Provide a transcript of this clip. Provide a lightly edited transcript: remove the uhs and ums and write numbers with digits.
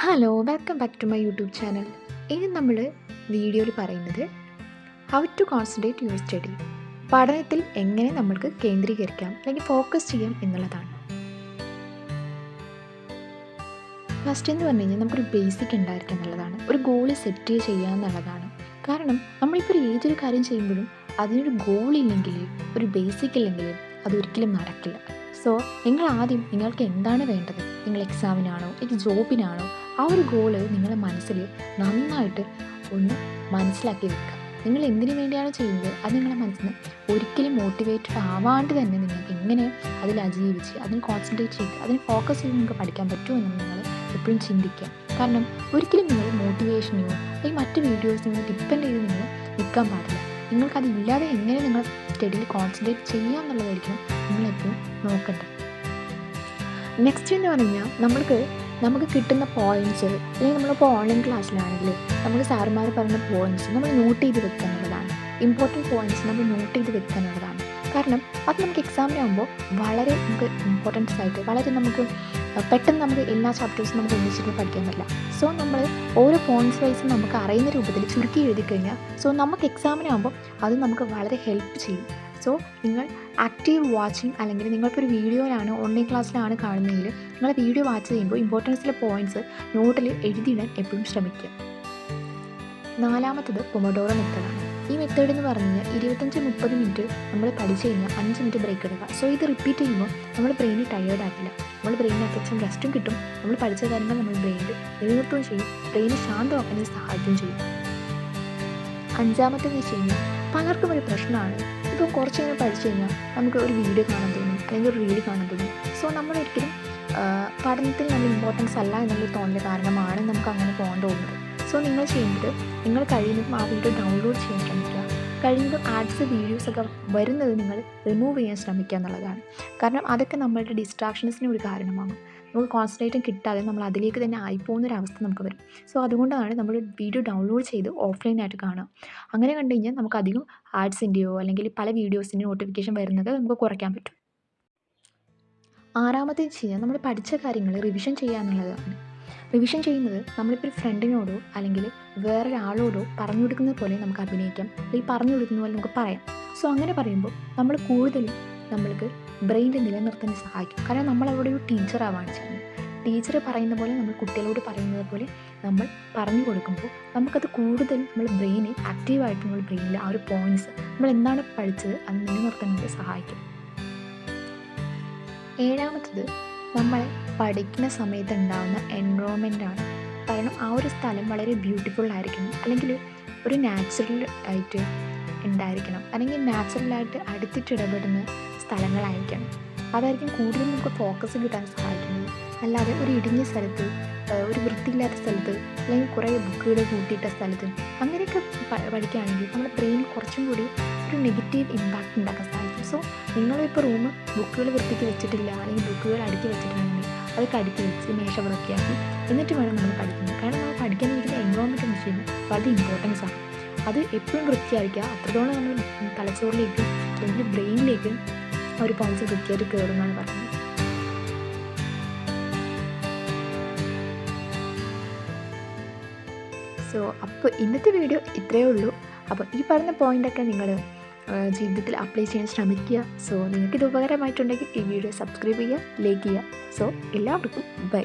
Hello welcome back to my YouTube channel. ഇനി നമ്മൾ വീഡിയോയിൽ പറയുന്നത് how to concentrate your study, പഠനത്തിൽ എങ്ങനെ നമ്മൾക്ക് കേന്ദ്രീകരിക്കാം അല്ലെങ്കിൽ ഫോക്കസ് ചെയ്യാം എന്നുള്ളതാണ്. ഫസ്റ്റ് എന്ന് പറഞ്ഞു കഴിഞ്ഞാൽ നമുക്കൊരു ബേസിക് ഉണ്ടായിരിക്കുക എന്നുള്ളതാണ്. ഒരു ഗോൾ സെറ്റ് ചെയ്യുക എന്നുള്ളതാണ്. കാരണം നമ്മളിപ്പോൾ ഏതൊരു കാര്യം ചെയ്യുമ്പോഴും അതിനൊരു ഗോൾ ഇല്ലെങ്കിൽ, ഒരു ബേസിക് ഇല്ലെങ്കിൽ അതൊരിക്കലും നടക്കില്ല. സോ നിങ്ങൾ ആദ്യം നിങ്ങൾക്ക് എന്താണ് വേണ്ടത്, നിങ്ങൾ എക്സാമിനാണോ അല്ലെങ്കിൽ ജോബിനാണോ, ആ ഒരു ഗോള് നിങ്ങളുടെ മനസ്സിൽ നന്നായിട്ട് ഒന്ന് മനസ്സിലാക്കി വെക്കുക. നിങ്ങൾ എന്തിനു വേണ്ടിയാണ് ചെയ്യുന്നത് അത് നിങ്ങളുടെ മനസ്സിന് ഒരിക്കലും മോട്ടിവേറ്റഡ് ആവാണ്ട് തന്നെ നിങ്ങൾക്ക് എങ്ങനെ അതിൽ അതിജീവിച്ച് അതിന് കോൺസെൻട്രേറ്റ് ചെയ്ത് അതിന് ഫോക്കസ് ചെയ്ത് നിങ്ങൾക്ക് പഠിക്കാൻ പറ്റുമെന്ന് നിങ്ങൾ എപ്പോഴും ചിന്തിക്കുക. കാരണം ഒരിക്കലും നിങ്ങൾ മോട്ടിവേഷനെയോ അല്ലെങ്കിൽ മറ്റ് വീഡിയോസിനെയോ ഡിപ്പെൻഡ് ചെയ്ത് നിങ്ങൾ നിൽക്കാൻ പാടില്ല. നിങ്ങൾക്കതില്ലാതെ എങ്ങനെ നിങ്ങൾ സ്റ്റഡിയിൽ കോൺസെൻട്രേറ്റ് ചെയ്യുക എന്നുള്ളതായിരിക്കും നിങ്ങളെപ്പോഴും നോക്കേണ്ടത്. നെക്സ്റ്റ് എന്ന് പറഞ്ഞാൽ നമുക്ക് കിട്ടുന്ന പോയിൻറ്റ്സ്, അല്ലെങ്കിൽ നമ്മളിപ്പോൾ ഓൺലൈൻ ക്ലാസ്സിലാണെങ്കിൽ നമുക്ക് സാറുമാർ പറയുന്ന പോയിൻറ്റ്സ് നമ്മൾ നോട്ട് ചെയ്ത് വെക്കുക എന്നുള്ളതാണ്. ഇമ്പോർട്ടൻറ്റ് പോയിൻറ്റ്സ് നമ്മൾ നോട്ട് ചെയ്ത് വെക്കുക എന്നുള്ളതാണ്. കാരണം അത് നമുക്ക് എക്സാമിനാകുമ്പോൾ വളരെ നമുക്ക് ഇമ്പോർട്ടൻസ് ആയിട്ട് വളരെ നമുക്ക് പെട്ടെന്ന് നമുക്ക് എല്ലാ ചാപ്റ്റേഴ്സും നമുക്ക് ഒന്നിച്ചിട്ട് പഠിക്കാൻ പറ്റില്ല. സോ നമ്മൾ ഓരോ പോയിൻറ്റ്സ് വൈസ് നമുക്ക് അറിയുന്ന രൂപത്തിൽ ചുരുക്കി എഴുതി കഴിഞ്ഞാൽ നമുക്ക് എക്സാമിനാകുമ്പോൾ അത് നമുക്ക് വളരെ ഹെൽപ്പ് ചെയ്യും. സോ നിങ്ങൾ ആക്റ്റീവ് വാച്ചിങ്, അല്ലെങ്കിൽ നിങ്ങൾക്കൊരു ഒരു വീഡിയോയിലാണ് ഓൺലൈൻ ക്ലാസ്സിലാണ് കാണുന്നതെങ്കിൽ നിങ്ങൾ വീഡിയോ വാച്ച് ചെയ്യുമ്പോൾ ഇമ്പോർട്ടൻസിലെ പോയിൻറ്റ്സ് നോട്ടിൽ എഴുതിയിടാൻ എപ്പോഴും ശ്രമിക്കുക. നാലാമത്തത് പൊമോഡോറോ മെത്തേഡാണ്. ഈ മെത്തേഡ് എന്ന് പറഞ്ഞു കഴിഞ്ഞാൽ 25-30 മിനിറ്റ് നമ്മൾ പഠിച്ചു കഴിഞ്ഞാൽ 5 മിനിറ്റ് ബ്രേക്ക് എടുക്കുക. സോ ഇത് റിപ്പീറ്റ് ചെയ്യുമ്പോൾ നമ്മൾ ബ്രെയിന് ടയേർഡ് ആക്കില്ല, നമ്മൾ ബ്രെയിനിന് അത്യാവശ്യം റെസ്റ്റും കിട്ടും, നമ്മൾ പഠിച്ച കാര്യങ്ങൾ നമ്മൾ ബ്രെയിനിൽ നിലനിർത്തുകയും ചെയ്യും, ബ്രെയിന് ശാന്തമാക്കാൻ സഹായിക്കുകയും ചെയ്യും. അഞ്ചാമത്തെന്ന് വെച്ച് കഴിഞ്ഞാൽ പലർക്കും ഒരു പ്രശ്നമാണ്, ഇപ്പം കുറച്ച് നേരം പഠിച്ചു കഴിഞ്ഞാൽ നമുക്ക് ഒരു വീഡിയോ കാണാൻ തോന്നും അല്ലെങ്കിൽ ഒരു റീൽ കാണാൻ തോന്നും. സോ നമ്മളൊരിക്കലും പഠനത്തിൽ നല്ല ഇമ്പോർട്ടൻസ് അല്ല എന്നുള്ള തോന്നൽ കാരണമാണ് നമുക്ക് അങ്ങനെ പോകാൻ തോന്നുന്നത്. സോ നിങ്ങൾ ചെയ്യുന്നത്, നിങ്ങൾ കഴിയുന്നതും ആ വീഡിയോ ഡൗൺലോഡ് ചെയ്യാൻ ശ്രമിക്കുക. കഴിയുന്നതും ആഡ്സ് വീഡിയോസൊക്കെ വരുന്നത് നിങ്ങൾ റിമൂവ് ചെയ്യാൻ ശ്രമിക്കുക എന്നുള്ളതാണ്. കാരണം അതൊക്കെ നമ്മളുടെ ഡിസ്ട്രാക്ഷൻസിന് ഒരു കാരണമാകും. നമുക്ക് കോൺസെൻട്രേറ്റും കിട്ടാതെ നമ്മൾ അതിലേക്ക് തന്നെ ആയിപ്പോകുന്നൊരവസ്ഥ നമുക്ക് വരും. സോ അതുകൊണ്ടാണ് നമ്മൾ വീഡിയോ ഡൗൺലോഡ് ചെയ്ത് ഓഫ്ലൈനായിട്ട് കാണാം. അങ്ങനെ കണ്ടു കഴിഞ്ഞാൽ നമുക്കധികം ആഡ്സിൻ്റെയോ അല്ലെങ്കിൽ പല വീഡിയോസിൻ്റെയോ നോട്ടിഫിക്കേഷൻ വരുന്നത് നമുക്ക് കുറയ്ക്കാൻ പറ്റും. ആറാമത്തെ വെച്ച് കഴിഞ്ഞാൽ നമ്മൾ പഠിച്ച കാര്യങ്ങൾ റിവിഷൻ ചെയ്യുക എന്നുള്ളതാണ്. റിവിഷൻ ചെയ്യുന്നത് നമ്മളിപ്പോൾ ഒരു ഫ്രണ്ടിനോടോ അല്ലെങ്കിൽ വേറൊരാളോടോ പറഞ്ഞു കൊടുക്കുന്നത് പോലെ നമുക്ക് അഭിനയിക്കാം, അല്ലെങ്കിൽ പറഞ്ഞു കൊടുക്കുന്ന പോലെ നമുക്ക് പറയാം. സോ അങ്ങനെ പറയുമ്പോൾ നമ്മൾ കൂടുതലും നമ്മൾക്ക് ബ്രെയിനിൽ നിലനിർത്താൻ സഹായിക്കും. കാരണം നമ്മളവിടെ ഒരു ടീച്ചറാവാണ് ചെയ്യുന്നത്. ടീച്ചർ പറയുന്ന പോലെ നമ്മൾ കുട്ടികളോട് പറയുന്നത് പോലെ നമ്മൾ പറഞ്ഞു കൊടുക്കുമ്പോൾ നമുക്കത് കൂടുതൽ നമ്മൾ ബ്രെയിനെ ആക്റ്റീവായിട്ട് നമ്മൾ ബ്രെയിനിൽ ആ ഒരു പോയിൻറ്റ്സ് നമ്മൾ എന്താണ് പഠിച്ചത് അത് നിലനിർത്താൻ നമുക്ക് സഹായിക്കും. ഏഴാമത്തത് നമ്മൾ പഠിക്കുന്ന സമയത്ത് ഉണ്ടാകുന്ന എൻവയോൺമെൻറ്റാണ്. കാരണം ആ ഒരു സ്ഥലം വളരെ ബ്യൂട്ടിഫുൾ ആയിരിക്കണം, അല്ലെങ്കിൽ ഒരു നാച്ചുറൽ ആയിട്ട് ഉണ്ടായിരിക്കണം, അല്ലെങ്കിൽ നാച്ചുറലായിട്ട് അടുത്തിട്ട് ഇടപെടുന്ന സ്ഥലങ്ങളായിരിക്കണം. അതായിരിക്കും കൂടുതൽ നമുക്ക് ഫോക്കസ് കിട്ടാൻ സഹായിക്കുന്നത്. അല്ലാതെ ഒരു ഇടുങ്ങിയ സ്ഥലത്ത്, ഒരു വൃത്തിയില്ലാത്ത സ്ഥലത്ത്, അല്ലെങ്കിൽ കുറേ ബുക്കുകൾ കൂട്ടിയിട്ട സ്ഥലത്ത് അങ്ങനെയൊക്കെ പഠിക്കുകയാണെങ്കിൽ നമ്മുടെ ബ്രെയിൻ കുറച്ചും കൂടി ഒരു നെഗറ്റീവ് ഇമ്പാക്റ്റ് ഉണ്ടാക്കാൻ സാധിക്കും. സോ നിങ്ങളിപ്പോൾ ബുക്കുകൾ വൃത്തിക്ക് വെച്ചിട്ടില്ല, അല്ലെങ്കിൽ ബുക്കുകൾ അടുക്കി വെച്ചിട്ടുണ്ടെങ്കിൽ അതൊക്കെ അടുക്കി വെച്ച് മേശ വൃത്തിയാക്കി എന്നിട്ട് വേണം നമ്മൾ പഠിക്കുന്നത്. കാരണം നമ്മൾ പഠിക്കാൻ വേണ്ടിയിട്ട് എൻവയോൺമെൻറ്റ് എന്ന് വെച്ച് കഴിഞ്ഞാൽ വളരെ ഇമ്പോർട്ടൻസ് ആണ്. അത് എപ്പോഴും വൃത്തിയായിരിക്കുക, അത്രത്തോളം നമ്മൾ തലച്ചോറിലേക്ക് അല്ലെങ്കിൽ ബ്രെയിനിലേക്ക് ഒരു പോയിൻറ്റ്സ് വൃത്തിയായിട്ട് കയറുമെന്നാണ് പറയുന്നത്. സോ അപ്പോൾ ഇന്നത്തെ വീഡിയോ ഇത്രയേ ഉള്ളൂ. അപ്പോൾ ഈ പറഞ്ഞ പോയിൻ്റൊക്കെ നിങ്ങൾ ജീവിതത്തിൽ അപ്ലൈ ചെയ്യാൻ ശ്രമിക്കുക. സോ നിങ്ങൾക്കിത് ഉപകാരമായിട്ടുണ്ടെങ്കിൽ ഈ വീഡിയോ സബ്സ്ക്രൈബ് ചെയ്യുക, ലൈക്ക് ചെയ്യുക. സോ എല്ലാവർക്കും ബൈ.